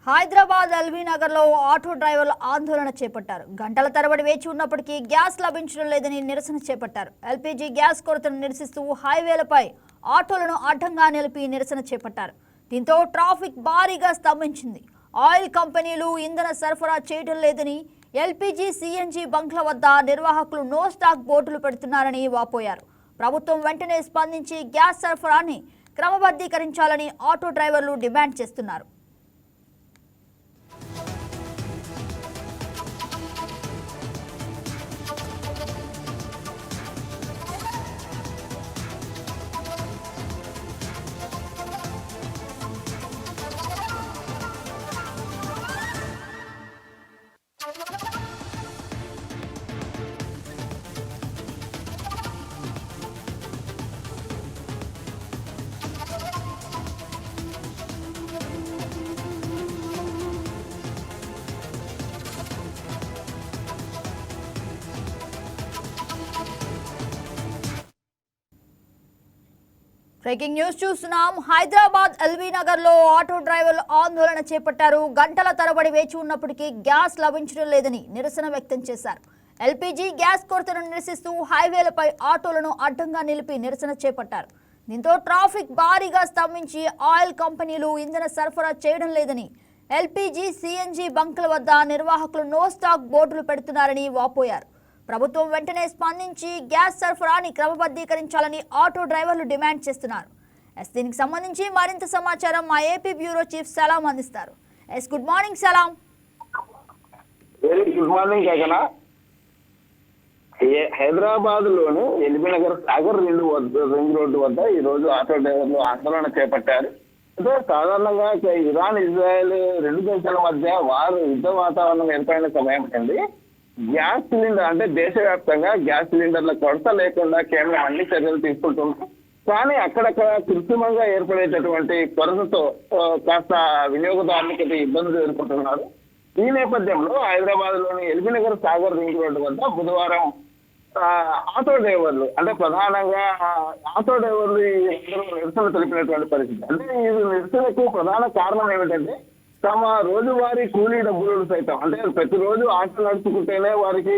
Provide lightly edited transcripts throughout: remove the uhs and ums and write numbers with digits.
Hyderabad LB నగర్లో auto డ్రైవర్లు ఆందోళన చేపట్టారు. గంటల తరబడి వేచి ఉన్నప్పటికీ గ్యాస్ లభించడం లేదని నిరసన చేపట్టారు. ఎల్పీజీ గ్యాస్ కొరతను నిరసిస్తూ హైవేలపై ఆటోలను అడ్డంగా నిలిపి నిరసన చేపట్టారు. దీంతో ట్రాఫిక్ భారీగా స్తంభించింది. ఆయిల్ కంపెనీలు ఇంధన సరఫరా చేయడం లేదని, ఎల్పీజీ సీఎన్జీ బంక్ల వద్ద నిర్వాహకులు నో స్టాక్ బోర్డులు పెడుతున్నారని వాపోయారు. ప్రభుత్వం వెంటనే స్పందించి గ్యాస్ సరఫరాని క్రమబద్ధీకరించాలని ఆటో డ్రైవర్లు డిమాండ్ చేస్తున్నారు. బ్రేకింగ్ న్యూస్ చూస్తున్నాం. హైదరాబాద్ ఎల్బీ నగర్ లో ఆటో డ్రైవర్లు ఆందోళన చేపట్టారు. గంటల తరబడి వేచి ఉన్నప్పటికీ గ్యాస్ లభించడం లేదని నిరసన వ్యక్తం చేశారు. ఎల్పీజీ గ్యాస్ కొరతను నిరసిస్తూ హైవేలపై ఆటోలను అడ్డంగా నిలిపి నిరసన చేపట్టారు. దీంతో ట్రాఫిక్ భారీగా స్తంభించి ఆయిల్ కంపెనీలు ఇంధన సరఫరా చేయడం లేదని, ఎల్పీజీ సీఎన్జీ బంకుల వద్ద నిర్వాహకులు నో స్టాక్ బోర్డులు పెడుతున్నారని వాపోయారు. ప్రభుత్వం వెంటనే స్పందించి గ్యాస్ సరఫరాని క్రమబద్ధీకరించాలని ఆటో డ్రైవర్లు డిమాండ్ చేస్తున్నారు. దీనికి సంబంధించి మరింత సమాచారం మా ఏపీ బ్యూరో చీఫ్ సలాం అందిస్తారు. గుడ్ మార్నింగ్ సలాం. గుడ్ మార్నింగ్ గగన. హైదరాబాద్ లోని LB Nagar Sagar ring road వద్ద ఈ రోజు ఆటో డ్రైవర్లు ఆందోళన చేపట్టారు. అంటే సాధారణంగా ఇరాన్ ఇజ్రాయెల్ రెండు దేశాల మధ్య యుద్ధ వాతావరణం ఏర్పడిన సమయం అండి గ్యాస్ సిలిండర్ అంటే దేశవ్యాప్తంగా గ్యాస్ సిలిండర్ల కొరత లేకుండా కేంద్రం అన్ని చర్యలు తీసుకుంటుంది. కానీ అక్కడక్కడ కృత్రిమంగా ఏర్పడేటటువంటి కొరతతో కాస్త వినియోగదారులకు ఇబ్బందులు ఎదుర్కొంటున్నారు. ఈ నేపథ్యంలో హైదరాబాద్ లోని LB Nagar Sagar ring road వద్ద బుధవారం ఆటో డ్రైవర్లు అంటే ప్రధానంగా ఆటో డ్రైవర్లు అందరూ నిరసన తెలిపినటువంటి పరిస్థితి. అంటే ఈ నిరసనకు ప్రధాన కారణం ఏమిటంటే తమ రోజువారీ కూలీ డబ్బులు సైతం అంటే ప్రతిరోజు ఆటో నడుచుకుంటేనే వారికి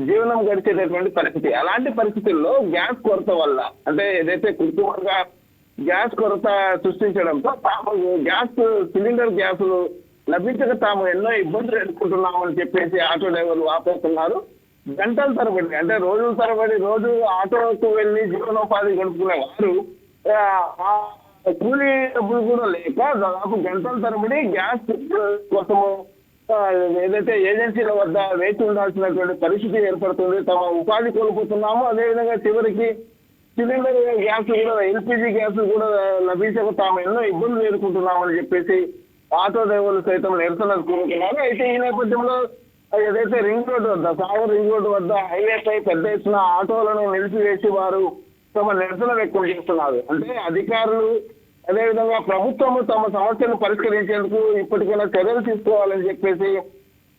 జీవనం గడిచేటటువంటి పరిస్థితి. అలాంటి పరిస్థితుల్లో గ్యాస్ కొరత వల్ల అంటే ఏదైతే కృత్రిమంగా గ్యాస్ కొరత సృష్టించడంతో తాము గ్యాస్ సిలిండర్ గ్యాసులు లభించక తాము ఎన్నో ఇబ్బందులు ఎదుర్కొంటున్నామని చెప్పేసి ఆటో డ్రైవర్లు వాపోతున్నారు. గంటల తరబడి అంటే రోజుల తరబడి రోజు ఆటోకు వెళ్ళి జీవనోపాధి గడుపుకునే వారు కూలీ డబ్బులు కూడా లేక దాదాపు గంటల తరబడి గ్యాస్ కోసము ఏదైతే ఏజెన్సీల వద్ద వేచి ఉండాల్సినటువంటి పరిస్థితి ఏర్పడుతుంది. తమ ఉపాధి కోల్పోతున్నాము. అదేవిధంగా చివరికి సిలిండర్ గ్యాస్ కూడా ఎల్పీజీ గ్యాస్ కూడా లభించక తాము ఎన్నో ఇబ్బందులు ఎదుర్కొంటున్నామని చెప్పేసి ఆటో డ్రైవర్లు సైతం నిరసనలు కోరుతున్నారు. అయితే ఈ నేపథ్యంలో ఏదైతే రింగ్ రోడ్డు వద్ద సాగర్ రింగ్ రోడ్డు వద్ద హైవేపై పెద్ద ఎత్తున ఆటోలను నిలిపివేసి వారు తమ నిరసన వ్యక్తం చేస్తున్నారు. అంటే అధికారులు అదేవిధంగా ప్రభుత్వము తమ సమస్యను పరిష్కరించేందుకు ఇప్పటికైనా చర్యలు తీసుకోవాలని చెప్పేసి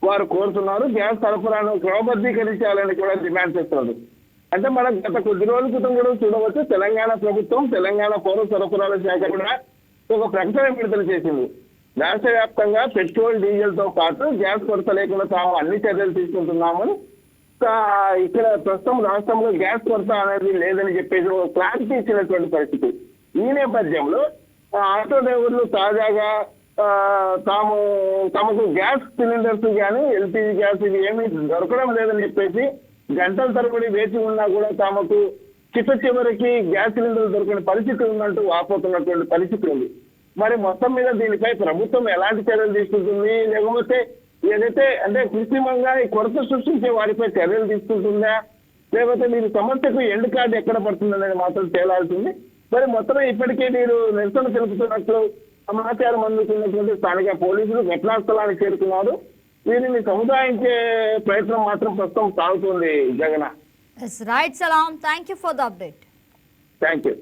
వారు కోరుతున్నారు. గ్యాస్ సరఫరాను క్రమబద్ధీకరించాలని కూడా డిమాండ్ చేస్తున్నారు. అంటే మనం గత కొద్ది రోజుల క్రితం కూడా చూడవచ్చు, తెలంగాణ ప్రభుత్వం తెలంగాణ పౌర సరఫరాల శాఖ కూడా ఒక ప్రకటన విడుదల చేసింది. రాష్ట్ర వ్యాప్తంగా పెట్రోల్ డీజిల్ తో పాటు గ్యాస్ కొరత లేకుండా తాము అన్ని చర్యలు తీసుకుంటున్నామని, ఇక్కడ ప్రస్తుతం రాష్ట్రంలో గ్యాస్ కొరత అనేది లేదని చెప్పేసి ఒక క్లారిటీ ఇచ్చినటువంటి పరిస్థితి. ఈ నేపథ్యంలో ఆటో డ్రైవర్లు తాజాగా తమకు గ్యాస్ సిలిండర్స్ కానీ ఎల్పీజీ గ్యాస్ ఇవి ఏమీ దొరకడం లేదని చెప్పేసి గంటల తరబడి వేచి ఉన్నా కూడా తమకు చివరికి గ్యాస్ సిలిండర్లు దొరికిన పరిస్థితి ఉందంటూ వాపోతున్నటువంటి పరిస్థితి ఉంది. మరి మొత్తం మీద దీనిపై ప్రభుత్వం ఎలాంటి చర్యలు తీసుకుంటుంది, లేకపోతే ఏదైతే అంటే కృత్రిమంగా ఈ కొరత సృష్టించే వారిపై చర్యలు తీసుకుంటుందా, లేకపోతే మీరు సమస్యకు ఎండ్ కార్డు ఎక్కడ పడుతుంది అనేది మాత్రం తేలాల్సింది. మరి మొత్తం ఇప్పటికే మీరు నిరసన తెలుపుతున్నట్లు సమాచారం అందుతున్నటువంటి స్థానిక పోలీసులు ఘటనా స్థలానికి చేరుకున్నారు. వీరిని సముదాయించే ప్రయత్నం మాత్రం ప్రస్తుతం సాగుతుంది. జగన్ రైట్ సలాం, thank you for the update. Thank you.